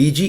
DG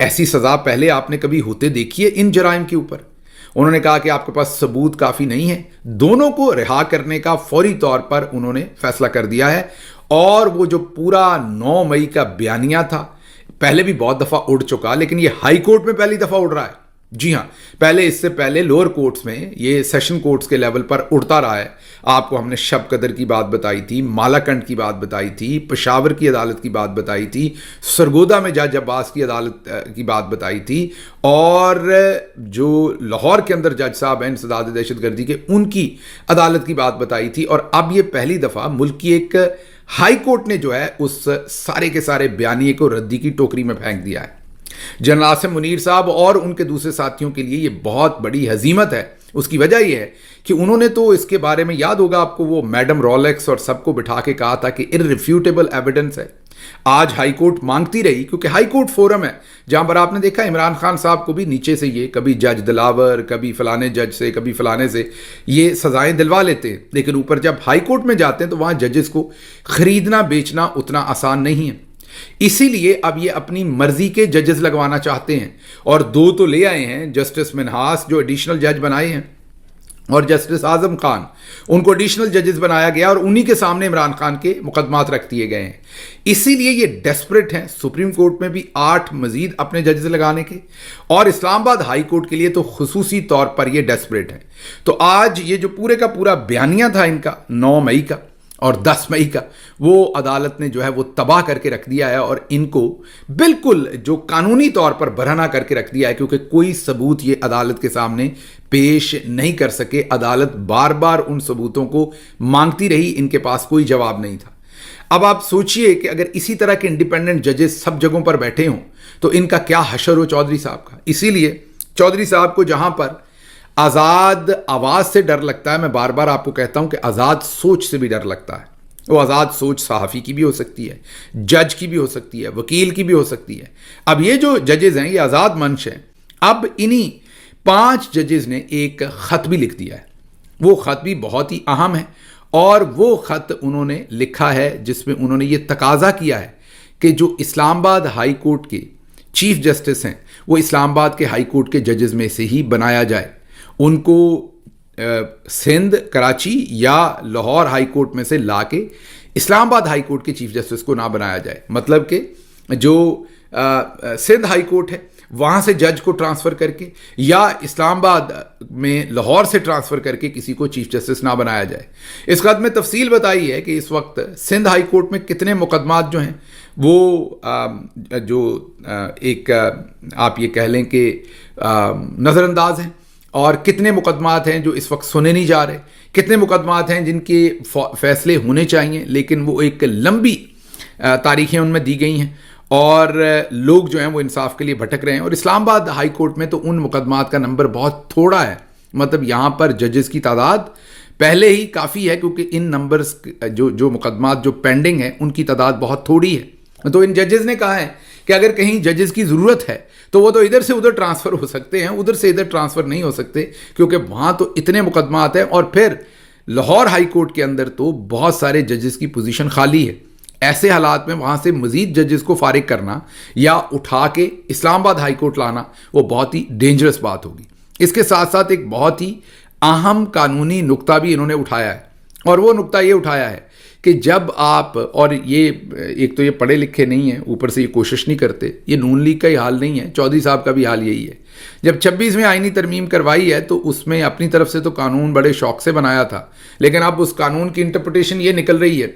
ایسی سزا پہلے آپ نے کبھی ہوتے دیکھی ہے ان جرائم کے اوپر؟ انہوں نے کہا کہ آپ کے پاس ثبوت کافی نہیں ہے، دونوں کو رہا کرنے کا فوری طور پر انہوں نے فیصلہ کر دیا ہے۔ اور وہ جو پورا 9 مئی کا بیانیہ تھا، پہلے بھی بہت دفعہ اڑ چکا، لیکن یہ ہائی کورٹ میں پہلی دفعہ اڑ رہا ہے۔ جی ہاں، پہلے اس سے پہلے لوور کورٹس میں، یہ سیشن کورٹس کے لیول پر اڑتا رہا ہے۔ آپ کو ہم نے شب قدر کی بات بتائی تھی، مالاکنڈ کی بات بتائی تھی، پشاور کی عدالت کی بات بتائی تھی، سرگودا میں جج عباس کی عدالت کی بات بتائی تھی، اور جو لاہور کے اندر جج صاحب ہیں انسداد دہشت گردی کے، ان کی عدالت کی بات بتائی تھی۔ اور اب یہ پہلی دفعہ ملک کی ایک ہائی کورٹ نے جو ہے اس سارے کے سارے بیانیے کو ردی کی ٹوکری میں پھینک دیا ہے۔ جنرل عاصم منیر صاحب اور ان کے دوسرے ساتھیوں کے لیے یہ بہت بڑی ہزیمت ہے۔ اس کی وجہ یہ ہے کہ انہوں نے تو اس کے بارے میں، یاد ہوگا آپ کو، وہ میڈم رولیکس اور سب کو بٹھا کے کہا تھا کہ irrefutable ایویڈنس ہے۔ آج ہائی کورٹ مانگتی رہی، کیونکہ ہائی کورٹ فورم ہے جہاں پر آپ نے دیکھا عمران خان صاحب کو بھی نیچے سے یہ کبھی جج دلاور، کبھی فلانے جج سے، کبھی فلانے سے یہ سزائیں دلوا لیتے ہیں، لیکن اوپر جب ہائی کورٹ میں جاتے ہیں تو وہاں ججز کو خریدنا بیچنا اتنا آسان نہیں ہے۔ اسی لیے اب یہ اپنی مرضی کے ججز لگوانا چاہتے ہیں، اور 2 تو لے آئے ہیں، جسٹس منہاس جو ایڈیشنل جج بنائے ہیں، اور جسٹس اعظم خان، ان کو ایڈیشنل ججز بنایا گیا، اور انہی کے سامنے عمران خان کے مقدمات رکھ دیے گئے ہیں۔ اسی لیے یہ ڈیسپریٹ ہیں سپریم کورٹ میں بھی 8 مزید اپنے ججز لگانے کے، اور اسلام آباد ہائی کورٹ کے لیے تو خصوصی طور پر یہ ڈیسپریٹ ہیں۔ تو آج یہ جو پورے کا پورا بیانیہ تھا ان کا 9 مئی کا اور 10 مئی کا، وہ عدالت نے جو ہے وہ تباہ کر کے رکھ دیا ہے، اور ان کو بالکل جو قانونی طور پر برہنہ کر کے رکھ دیا ہے، کیونکہ کوئی ثبوت یہ عدالت کے سامنے پیش نہیں کر سکے۔ عدالت بار بار ان ثبوتوں کو مانگتی رہی، ان کے پاس کوئی جواب نہیں تھا۔ اب آپ سوچئے کہ اگر اسی طرح کے انڈیپینڈنٹ ججز سب جگہوں پر بیٹھے ہوں تو ان کا کیا حشر ہو چودھری صاحب کا۔ اسی لیے چودھری صاحب کو جہاں پر آزاد آواز سے ڈر لگتا ہے، میں بار بار آپ کو کہتا ہوں کہ آزاد سوچ سے بھی ڈر لگتا ہے۔ وہ آزاد سوچ صحافی کی بھی ہو سکتی ہے، جج کی بھی ہو سکتی ہے، وکیل کی بھی ہو سکتی ہے۔ اب یہ جو ججز ہیں یہ آزاد منش ہیں۔ اب انہی 5 ججز نے ایک خط بھی لکھ دیا ہے، وہ خط بھی بہت ہی اہم ہے، اور وہ خط انہوں نے لکھا ہے جس میں انہوں نے یہ تقاضا کیا ہے کہ جو اسلام آباد ہائی کورٹ کے چیف جسٹس ہیں وہ اسلام آباد کے ہائی کورٹ کے ججز میں سے ہی بنایا جائے، ان کو سندھ، کراچی یا لاہور ہائی کورٹ میں سے لا کے اسلام آباد ہائی کورٹ کے چیف جسٹس کو نہ بنایا جائے۔ مطلب کہ جو سندھ ہائی کورٹ ہے وہاں سے جج کو ٹرانسفر کر کے، یا اسلام آباد میں لاہور سے ٹرانسفر کر کے کسی کو چیف جسٹس نہ بنایا جائے۔ اس خط میں تفصیل بتائی ہے کہ اس وقت سندھ ہائی کورٹ میں کتنے مقدمات جو ہیں وہ جو ایک آپ یہ کہہ لیں کہ نظر انداز ہیں، اور کتنے مقدمات ہیں جو اس وقت سنے نہیں جا رہے، کتنے مقدمات ہیں جن کے فیصلے ہونے چاہیے لیکن وہ ایک لمبی تاریخیں ان میں دی گئی ہیں، اور لوگ جو ہیں وہ انصاف کے لیے بھٹک رہے ہیں۔ اور اسلام آباد ہائی کورٹ میں تو ان مقدمات کا نمبر بہت تھوڑا ہے، مطلب یہاں پر ججز کی تعداد پہلے ہی کافی ہے، کیونکہ ان نمبرز جو مقدمات جو پینڈنگ ہیں ان کی تعداد بہت تھوڑی ہے۔ تو ان ججز نے کہا ہے کہ اگر کہیں ججز کی ضرورت ہے تو وہ تو ادھر سے ادھر ٹرانسفر ہو سکتے ہیں، ادھر سے ادھر ٹرانسفر نہیں ہو سکتے، کیونکہ وہاں تو اتنے مقدمات ہیں، اور پھر لاہور ہائی کورٹ کے اندر تو بہت سارے ججز کی پوزیشن خالی ہے۔ ایسے حالات میں وہاں سے مزید ججز کو فارغ کرنا یا اٹھا کے اسلام آباد ہائی کورٹ لانا وہ بہت ہی ڈینجرس بات ہوگی۔ اس کے ساتھ ساتھ ایک بہت ہی اہم قانونی نقطہ بھی انہوں نے اٹھایا ہے، اور وہ نقطہ یہ اٹھایا ہے کہ جب آپ، اور یہ ایک تو یہ پڑھے لکھے نہیں ہیں، اوپر سے یہ کوشش نہیں کرتے، یہ نون لیگ کا ہی حال نہیں ہے، چودھری صاحب کا بھی حال یہی ہے۔ جب 26ویں آئینی ترمیم کروائی ہے تو اس میں اپنی طرف سے تو قانون بڑے شوق سے بنایا تھا، لیکن اب اس قانون کی انٹرپریٹیشن یہ نکل رہی ہے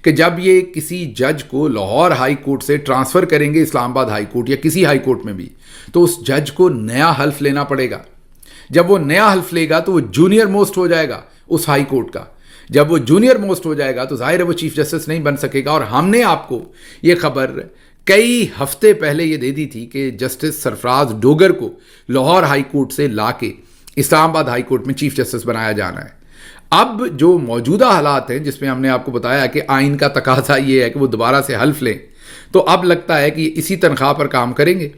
کہ جب یہ کسی جج کو لاہور ہائی کورٹ سے ٹرانسفر کریں گے اسلام آباد ہائی کورٹ یا کسی ہائی کورٹ میں بھی، تو اس جج کو نیا حلف لینا پڑے گا۔ جب وہ نیا حلف لے گا تو وہ جونیئر موسٹ ہو جائے گا اس ہائی کورٹ کا۔ جب وہ جونیئر موسٹ ہو جائے گا تو ظاہر ہے وہ چیف جسٹس نہیں بن سکے گا۔ اور ہم نے آپ کو یہ خبر کئی ہفتے پہلے یہ دے دی تھی کہ جسٹس سرفراز ڈوگر کو لاہور ہائی کورٹ سے لا کے اسلام آباد ہائی کورٹ میں چیف جسٹس بنایا جانا ہے۔ اب جو موجودہ حالات ہیں جس میں ہم نے آپ کو بتایا کہ آئین کا تقاضا یہ ہے کہ وہ دوبارہ سے حلف لیں، تو اب لگتا ہے کہ یہ اسی تنخواہ پر کام کریں گے،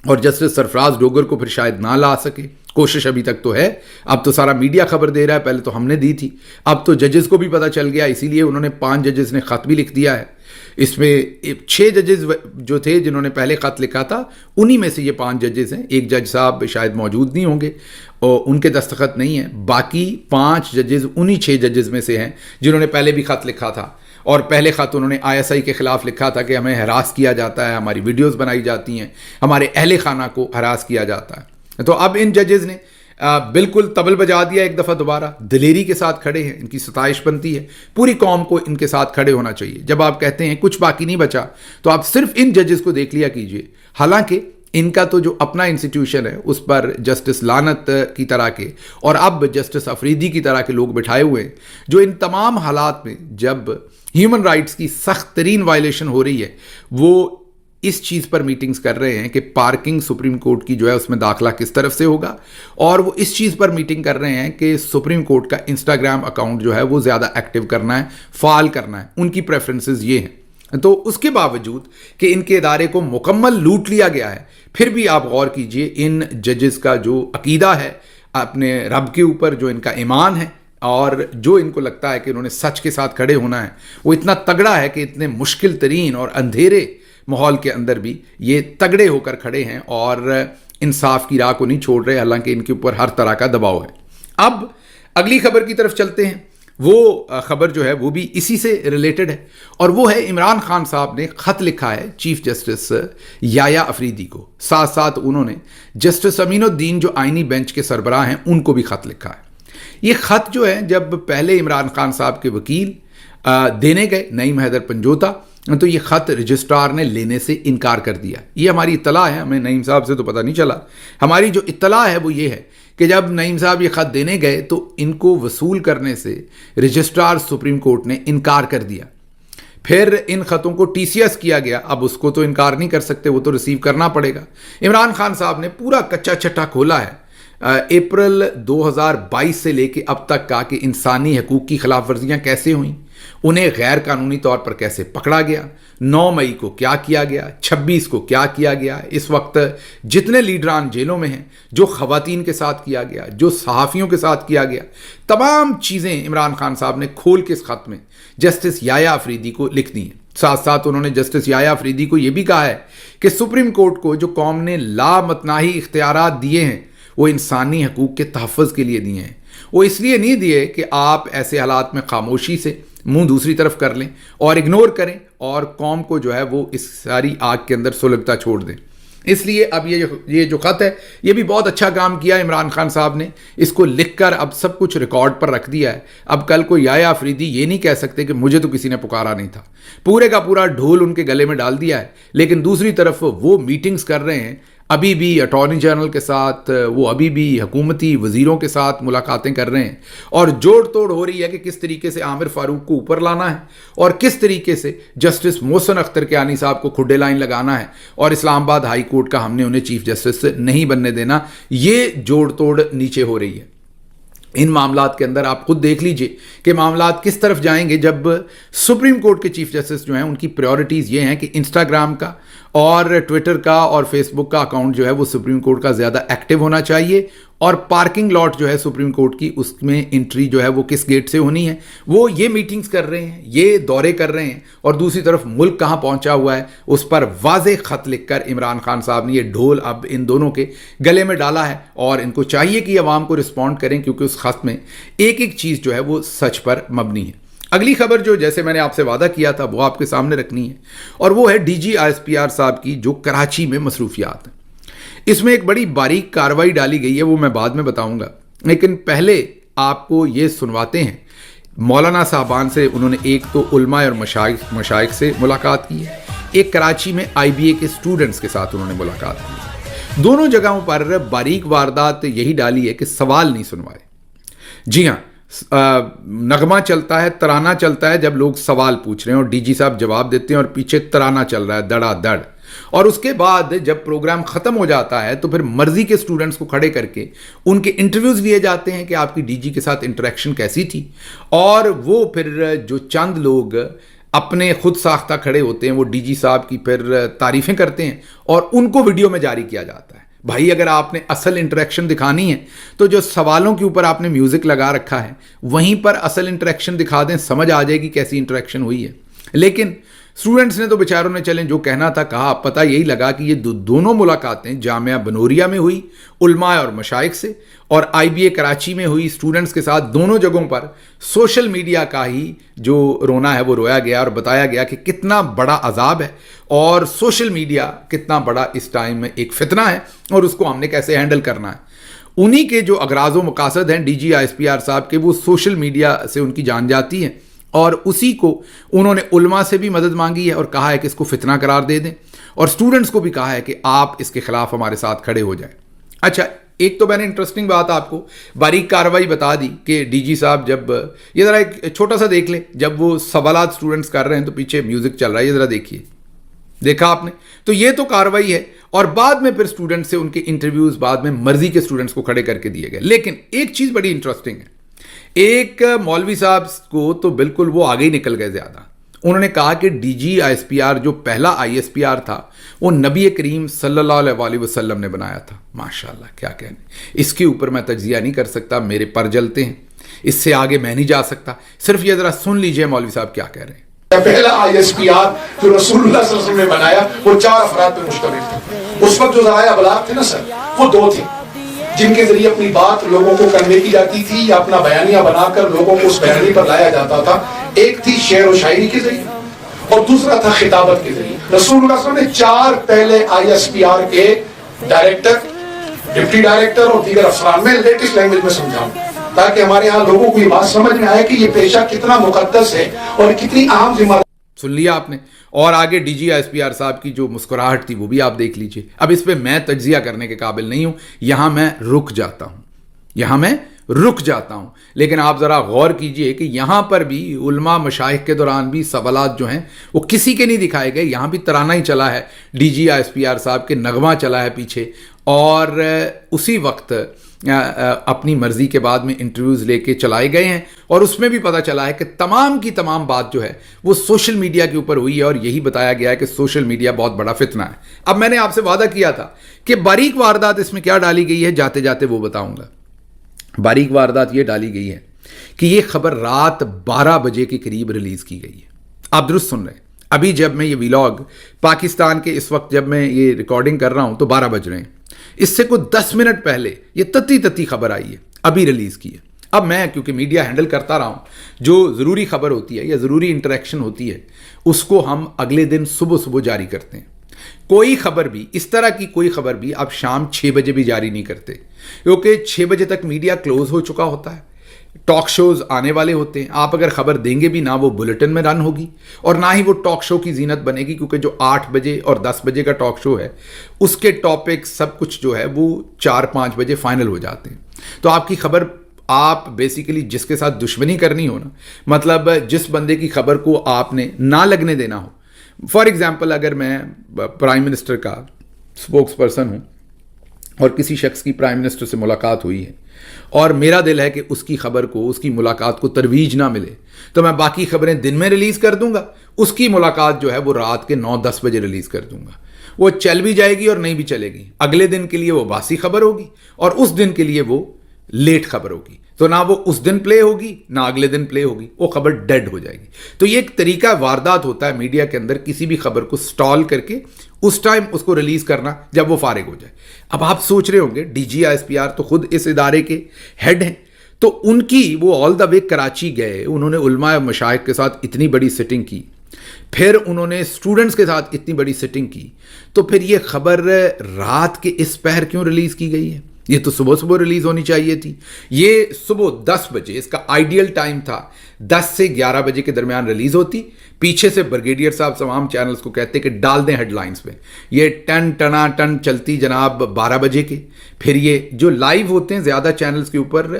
اور جسٹس سرفراز ڈوگر کو پھر شاید نہ لا سکے۔ کوشش ابھی تک تو ہے، اب تو سارا میڈیا خبر دے رہا ہے، پہلے تو ہم نے دی تھی، اب تو ججز کو بھی پتہ چل گیا، اسی لیے انہوں نے 5 ججز نے خط بھی لکھ دیا ہے، اس میں 6 ججز جو تھے جنہوں نے پہلے خط لکھا تھا، انہی میں سے یہ 5 ججز ہیں. ایک جج صاحب شاید موجود نہیں ہوں گے اور ان کے دستخط نہیں ہیں. باقی 5 ججز انہی 6 ججز میں سے ہیں جنہوں نے پہلے بھی خط لکھا تھا. اور پہلے خط انہوں نے ISI کے خلاف لکھا تھا کہ ہمیں ہراس کیا جاتا ہے، ہماری ویڈیوز بنائی جاتی ہیں، ہمارے اہل خانہ کو ہراس کیا جاتا ہے. تو اب ان ججز نے بالکل طبل بجا دیا ایک دفعہ دوبارہ، دلیری کے ساتھ کھڑے ہیں. ان کی ستائش بنتی ہے، پوری قوم کو ان کے ساتھ کھڑے ہونا چاہیے. جب آپ کہتے ہیں کچھ باقی نہیں بچا تو آپ صرف ان ججز کو دیکھ لیا کیجئے. حالانکہ ان کا تو جو اپنا انسٹیٹیوشن ہے اس پر جسٹس لعنت کی طرح کے اور اب جسٹس افریدی کی طرح کے لوگ بٹھائے ہوئے ہیں، جو ان تمام حالات میں جب ہیومن رائٹس کی سخت ترین وائلیشن ہو رہی ہے وہ اس چیز پر میٹنگز کر رہے ہیں کہ پارکنگ سپریم کورٹ کی جو ہے اس میں داخلہ کس طرف سے ہوگا. اور وہ اس چیز پر میٹنگ کر رہے ہیں کہ سپریم کورٹ کا انسٹاگرام اکاؤنٹ جو ہے وہ زیادہ ایکٹیو کرنا ہے، فعال کرنا ہے. ان کی پریفرنسز یہ ہیں. تو اس کے باوجود کہ ان کے ادارے کو مکمل لوٹ لیا گیا ہے، پھر بھی آپ غور کیجئے ان ججز کا جو عقیدہ ہے اپنے رب کے اوپر، جو ان کا ایمان ہے اور جو ان کو لگتا ہے کہ انہوں نے سچ کے ساتھ کھڑے ہونا ہے، وہ اتنا تگڑا ہے کہ اتنے مشکل ترین اور اندھیرے ماحول کے اندر بھی یہ تگڑے ہو کر کھڑے ہیں اور انصاف کی راہ کو نہیں چھوڑ رہے، حالانکہ ان کے اوپر ہر طرح کا دباؤ ہے. اب اگلی خبر کی طرف چلتے ہیں. وہ خبر جو ہے وہ بھی اسی سے ریلیٹڈ ہے اور وہ ہے عمران خان صاحب نے خط لکھا ہے چیف جسٹس یحییٰ افریدی کو. ساتھ ساتھ انہوں نے جسٹس امین الدین جو آئینی بینچ کے سربراہ ہیں ان کو بھی خط لکھا ہے. یہ خط جو ہے جب پہلے عمران خان صاحب کے وکیل دینے گئے نعیم حیدر پنجوتا، تو یہ خط رجسٹرار نے لینے سے انکار کر دیا. یہ ہماری اطلاع ہے، ہمیں نعیم صاحب سے تو پتہ نہیں چلا. ہماری جو اطلاع ہے وہ یہ ہے کہ جب نعیم صاحب یہ خط دینے گئے تو ان کو وصول کرنے سے رجسٹرار سپریم کورٹ نے انکار کر دیا. پھر ان خطوں کو TCS کیا گیا. اب اس کو تو انکار نہیں کر سکتے، وہ تو ریسیو کرنا پڑے گا. عمران خان صاحب نے پورا کچا چھٹا کھولا ہے اپریل 2022 سے لے کے اب تک کا کہ انسانی حقوق کی خلاف ورزیاں کیسے ہوئیں، انہیں غیر قانونی طور پر کیسے پکڑا گیا، 9 مئی کو کیا کیا گیا، 26 کو کیا کیا گیا، اس وقت جتنے لیڈران جیلوں میں ہیں، جو خواتین کے ساتھ کیا گیا، جو صحافیوں کے ساتھ کیا گیا، تمام چیزیں عمران خان صاحب نے کھول کے اس خط میں جسٹس یحییٰ افریدی کو لکھ دی ہیں. ساتھ ساتھ انہوں نے جسٹس یحییٰ افریدی کو یہ بھی کہا ہے کہ سپریم کورٹ کو جو قوم نے لامتناہی اختیارات دیے ہیں وہ انسانی حقوق کے تحفظ کے لیے دیے ہیں. وہ اس لیے نہیں دیے کہ آپ ایسے حالات میں خاموشی سے منہ دوسری طرف کر لیں اور اگنور کریں اور قوم کو جو ہے وہ اس ساری آگ کے اندر سلگتا چھوڑ دیں. اس لیے اب یہ جو خط ہے یہ بھی بہت اچھا کام کیا عمران خان صاحب نے. اس کو لکھ کر اب سب کچھ ریکارڈ پر رکھ دیا ہے. اب کل کو یحییٰ افریدی یہ نہیں کہہ سکتے کہ مجھے تو کسی نے پکارا نہیں تھا. پورے کا پورا ڈھول ان کے گلے میں ڈال دیا ہے. لیکن دوسری طرف وہ میٹنگز کر رہے ہیں، ابھی بھی اٹارنی جنرل کے ساتھ، وہ ابھی بھی حکومتی وزیروں کے ساتھ ملاقاتیں کر رہے ہیں اور جوڑ توڑ ہو رہی ہے کہ کس طریقے سے عامر فاروق کو اوپر لانا ہے اور کس طریقے سے جسٹس محسن اختر کیانی صاحب کو کھڈے لائن لگانا ہے اور اسلام آباد ہائی کورٹ کا ہم نے انہیں چیف جسٹس سے نہیں بننے دینا. یہ جوڑ توڑ نیچے ہو رہی ہے. ان معاملات کے اندر آپ خود دیکھ لیجئے کہ معاملات کس طرف جائیں گے جب سپریم کورٹ کے چیف جسٹس جو ہیں ان کی پریورٹیز یہ ہیں کہ انسٹاگرام کا اور ٹویٹر کا اور فیس بک کا اکاؤنٹ جو ہے وہ سپریم کورٹ کا زیادہ ایکٹیو ہونا چاہیے اور پارکنگ لاٹ جو ہے سپریم کورٹ کی اس میں انٹری جو ہے وہ کس گیٹ سے ہونی ہے. وہ یہ میٹنگز کر رہے ہیں، یہ دورے کر رہے ہیں اور دوسری طرف ملک کہاں پہنچا ہوا ہے اس پر واضح خط لکھ کر عمران خان صاحب نے یہ ڈھول اب ان دونوں کے گلے میں ڈالا ہے اور ان کو چاہیے کہ عوام کو رسپونڈ کریں کیونکہ اس خط میں ایک ایک چیز جو ہے وہ سچ پر مبنی ہے. اگلی خبر جو جیسے میں نے آپ سے وعدہ کیا تھا وہ آپ کے سامنے رکھنی ہے اور وہ ہے DG ISPR صاحب کی جو کراچی میں مصروفیات ہیں. اس میں ایک بڑی باریک کارروائی ڈالی گئی ہے، وہ میں بعد میں بتاؤں گا، لیکن پہلے آپ کو یہ سنواتے ہیں. مولانا صاحبان سے انہوں نے ایک تو علماء اور مشائخ سے ملاقات کی ہے، ایک کراچی میں IBA کے اسٹوڈنٹس کے ساتھ انہوں نے ملاقات کی ہے. دونوں جگہوں پر باریک واردات یہی ڈالی ہے کہ سوال نہیں سنوائے. جی ہاں، نغمہ چلتا ہے، ترانہ چلتا ہے جب لوگ سوال پوچھ رہے ہیں اور DG صاحب جواب دیتے ہیں اور پیچھے ترانہ چل رہا ہے دڑا دڑ. اور اس کے بعد جب پروگرام ختم ہو جاتا ہے تو پھر مرضی کے سٹوڈنٹس کو کھڑے کر کے ان کے انٹرویوز لیے جاتے ہیں کہ آپ کی DG کے ساتھ انٹریکشن کیسی تھی. اور وہ پھر جو چند لوگ اپنے خود ساختہ کھڑے ہوتے ہیں وہ DG صاحب کی پھر تعریفیں کرتے ہیں اور ان کو ویڈیو میں جاری کیا جاتا ہے. بھائی اگر آپ نے اصل انٹریکشن دکھانی ہے تو جو سوالوں کے اوپر آپ نے میوزک لگا رکھا ہے وہیں پر اصل انٹریکشن دکھا دیں، سمجھ آ جائے گی کیسی انٹریکشن ہوئی ہے. لیکن اسٹوڈنٹس نے تو بیچاروں نے چلیں جو کہنا تھا کہا. پتہ یہی لگا کہ یہ دونوں ملاقاتیں جامعہ بنوریا میں ہوئی علماء اور مشائخ سے, اور آئی بی اے کراچی میں ہوئی اسٹوڈنٹس کے ساتھ. دونوں جگہوں پر سوشل میڈیا کا ہی جو رونا ہے وہ رویا گیا اور بتایا گیا کہ کتنا بڑا عذاب ہے اور سوشل میڈیا کتنا بڑا اس ٹائم میں ایک فتنہ ہے اور اس کو ہم نے کیسے ہینڈل کرنا ہے. انہی کے جو اغراض و مقاصد ہیں D G I S P R صاحب کے, وہ سوشل میڈیا سے ان کی جان جاتی ہیں, اور اسی کو انہوں نے علماء سے بھی مدد مانگی ہے اور کہا ہے کہ اس کو فتنہ قرار دے دیں, اور اسٹوڈنٹس کو بھی کہا ہے کہ آپ اس کے خلاف ہمارے ساتھ کھڑے ہو جائیں. اچھا, ایک تو میں نے انٹرسٹنگ بات آپ کو باریک کارروائی بتا دی کہ ڈی جی صاحب جب یہ ذرا ایک چھوٹا سا دیکھ لیں, جب وہ سوالات اسٹوڈنٹس کر رہے ہیں تو پیچھے میوزک چل رہا ہے, یہ ذرا دیکھیے, دیکھا آپ نے, تو یہ تو کارروائی ہے. اور بعد میں پھر اسٹوڈنٹ سے ان کے انٹرویوز بعد میں مرضی کے اسٹوڈنٹس کو کھڑے کر کے دیے گئے. لیکن ایک چیز بڑی انٹرسٹنگ ہے, ایک مولوی صاحب کو تو بالکل وہ آگے ہی نکل گئے زیادہ. انہوں نے کہا کہ D G I S P R جو پہلا آئی ایس پی آر تھا وہ نبی کریم صلی اللہ علیہ وسلم نے بنایا تھا. ماشاءاللہ, کیا کہنے, اس کے اوپر میں تجزیہ نہیں کر سکتا, میرے پر جلتے ہیں, اس سے آگے میں نہیں جا سکتا. صرف یہ ذرا سن لیجئے مولوی صاحب کیا کہہ رہے ہیں. پہلا آئی ایس پی آر جو رسول اللہ صلی اللہ علیہ وسلم نے بنایا وہ 4 افراد پر مشتمل تھا. اس وقت جو ذرائع ابلاغ تھے نا سر, وہ 2 تھے جن کے ذریعے اپنی بات لوگوں کو کرنے کی جاتی تھی یا اپنا بیانیہ بنا کر لوگوں کو اس بیانیے پر لایا جاتا تھا. ایک تھی شعر و شاعری کے ذریعے اور دوسرا تھا خطابت کے ذریعے. رسول اللہ صلی اللہ علیہ وسلم نے 4 پہلے آئی ایس پی آر کے ڈائریکٹر, ڈپٹی ڈائریکٹر اور دیگر افسران, میں لیٹسٹ لینگویج میں سمجھاؤں تاکہ ہمارے ہاں لوگوں کو یہ بات سمجھ میں آئے کہ یہ پیشہ کتنا مقدس ہے اور کتنی اہم ذمہ داری. سن لیا آپ نے, اور آگے D G I S P R صاحب کی جو مسکراہٹ تھی وہ بھی آپ دیکھ لیجئے. اب اس پہ میں تجزیہ کرنے کے قابل نہیں ہوں, یہاں میں رک جاتا ہوں, لیکن آپ ذرا غور کیجئے کہ یہاں پر بھی علماء مشائخ کے دوران بھی سوالات جو ہیں وہ کسی کے نہیں دکھائے گئے. یہاں بھی ترانہ ہی چلا ہے, D G I S P R صاحب کے نغمہ چلا ہے پیچھے, اور اسی وقت اپنی مرضی کے بعد میں انٹرویوز لے کے چلائے گئے ہیں, اور اس میں بھی پتہ چلا ہے کہ تمام کی تمام بات جو ہے وہ سوشل میڈیا کے اوپر ہوئی ہے, اور یہی بتایا گیا ہے کہ سوشل میڈیا بہت بڑا فتنہ ہے. اب میں نے آپ سے وعدہ کیا تھا کہ باریک واردات اس میں کیا ڈالی گئی ہے, جاتے جاتے وہ بتاؤں گا. باریک واردات یہ ڈالی گئی ہے کہ یہ خبر رات 12 بجے کے قریب ریلیز کی گئی ہے. آپ درست سن رہے ہیں, ابھی جب میں یہ ویلاگ پاکستان کے اس وقت جب میں یہ ریکارڈنگ کر رہا ہوں تو 12 بج رہے ہیں, اس سے کوئی 10 منٹ پہلے یہ تتی خبر آئی ہے, ابھی ریلیز کی ہے. اب میں کیونکہ میڈیا ہینڈل کرتا رہا ہوں, جو ضروری خبر ہوتی ہے یا ضروری انٹریکشن ہوتی ہے اس کو ہم اگلے دن صبح جاری کرتے ہیں. کوئی خبر بھی اس طرح کی کوئی خبر بھی آپ شام 6 بجے بھی جاری نہیں کرتے, کیونکہ 6 بجے تک میڈیا کلوز ہو چکا ہوتا ہے, ٹاک شوز آنے والے ہوتے ہیں. آپ اگر خبر دیں گے بھی نہ وہ بلیٹن میں رن ہوگی اور نہ ہی وہ ٹاک شو کی زینت بنے گی, کیونکہ جو 8 بجے اور 10 بجے کا ٹاک شو ہے اس کے ٹاپک سب کچھ جو ہے وہ 4-5 بجے فائنل ہو جاتے ہیں. تو آپ کی خبر, آپ بیسیکلی جس کے ساتھ دشمنی کرنی ہو نا, مطلب جس بندے کی خبر کو آپ نے نہ لگنے دینا ہو. فار ایگزامپل اگر میں پرائم منسٹر کا سپوکس پرسن ہوں اور کسی شخص کی پرائم منسٹر سے ملاقات ہوئی ہے اور میرا دل ہے کہ اس کی خبر کو, اس کی ملاقات کو ترویج نہ ملے, تو میں باقی خبریں دن میں ریلیز کر دوں گا, اس کی ملاقات جو ہے وہ رات کے 9-10 بجے ریلیز کر دوں گا. وہ چل بھی جائے گی اور نہیں بھی چلے گی, اگلے دن کے لیے وہ باسی خبر ہوگی اور اس دن کے لیے وہ لیٹ خبر ہوگی. تو نہ وہ اس دن پلے ہوگی نہ اگلے دن پلے ہوگی, وہ خبر ڈیڈ ہو جائے گی. تو یہ ایک طریقہ واردات ہوتا ہے میڈیا کے اندر, کسی بھی خبر کو سٹال کر کے اس ٹائم اس کو ریلیز کرنا جب وہ فارغ ہو جائے. اب آپ سوچ رہے ہوں گے D G I S P R تو خود اس ادارے کے ہیڈ ہیں, تو ان کی وہ آل دا وے کراچی گئے, انہوں نے علماء مشائخ کے ساتھ اتنی بڑی سٹنگ کی, پھر انہوں نے اسٹوڈنٹس کے ساتھ اتنی بڑی سٹنگ کی, تو پھر یہ خبر رات کے اس پہر کیوں ریلیز کی گئی ہے؟ یہ تو صبح ریلیز ہونی چاہیے تھی. یہ صبح 10 بجے اس کا آئیڈیل ٹائم تھا, 10 سے 11 بجے کے درمیان ریلیز ہوتی. پیچھے سے بریگیڈیئر صاحب تمام چینلز کو کہتے کہ ڈال دیں ہیڈ لائنز پہ, یہ ٹن چلتی جناب 12 بجے کے. پھر یہ جو لائیو ہوتے ہیں زیادہ چینلز کے اوپر,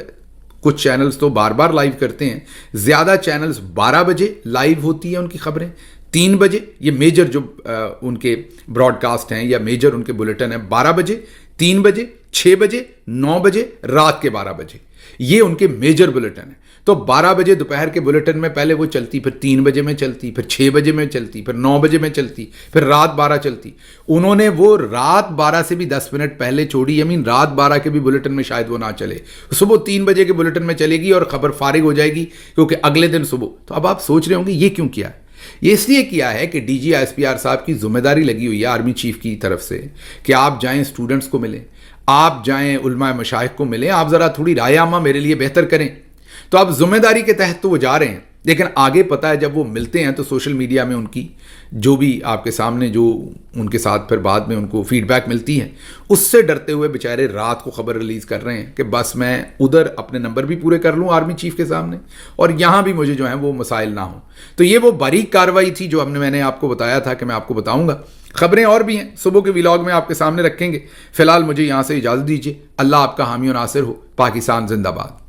کچھ چینلز تو بار لائیو کرتے ہیں, زیادہ چینلز 12 بجے لائیو ہوتی ہیں ان کی خبریں. 3 بجے یہ میجر جو ان کے براڈ کاسٹ ہیں یا میجر ان کے بلیٹن ہیں, 12 بجے, 3 بجے, 6 بجے, 9 بجے, رات کے 12 بجے, یہ ان کے میجر بلیٹن ہیں. تو 12 بجے دوپہر کے بلیٹن میں پہلے وہ چلتی, پھر 3 بجے میں چلتی, پھر 6 بجے میں چلتی, پھر 9 بجے میں چلتی, پھر رات 12 چلتی. انہوں نے وہ رات 12 سے بھی 10 منٹ پہلے چھوڑی, رات 12 کے بھی بلیٹن میں شاید وہ نہ چلے, صبح 3 بجے کے بلیٹن میں چلے گی اور خبر فارغ ہو جائے گی کیونکہ اگلے دن صبح. تو اب آپ سوچ رہے ہوں گے یہ کیوں کیا ہے؟ یہ اس لیے کیا ہے کہ D G S P R صاحب کی ذمہ داری لگی ہوئی ہے آرمی چیف کی طرف سے کہ آپ جائیں اسٹوڈنٹس کو ملیں, آپ جائیں علماء مشائخ کو ملیں, آپ ذرا تھوڑی رائے عامہ میرے لیے بہتر کریں. تو آپ ذمہ داری کے تحت تو وہ جا رہے ہیں, لیکن آگے پتہ ہے جب وہ ملتے ہیں تو سوشل میڈیا میں ان کی جو بھی آپ کے سامنے جو ان کے ساتھ پھر بعد میں ان کو فیڈ بیک ملتی ہے, اس سے ڈرتے ہوئے بیچارے رات کو خبر ریلیز کر رہے ہیں کہ بس میں ادھر اپنے نمبر بھی پورے کر لوں آرمی چیف کے سامنے اور یہاں بھی مجھے جو ہیں وہ مسائل نہ ہوں. تو یہ وہ باریک کارروائی تھی جو میں نے آپ کو بتایا تھا کہ میں آپ کو بتاؤں گا. خبریں اور بھی ہیں, صبح کے ولاگ میں آپ کے سامنے رکھیں گے. فی الحال مجھے یہاں سے اجازت دیجیے. اللہ آپ کا حامی و ناصر ہو. پاکستان زندہ باد.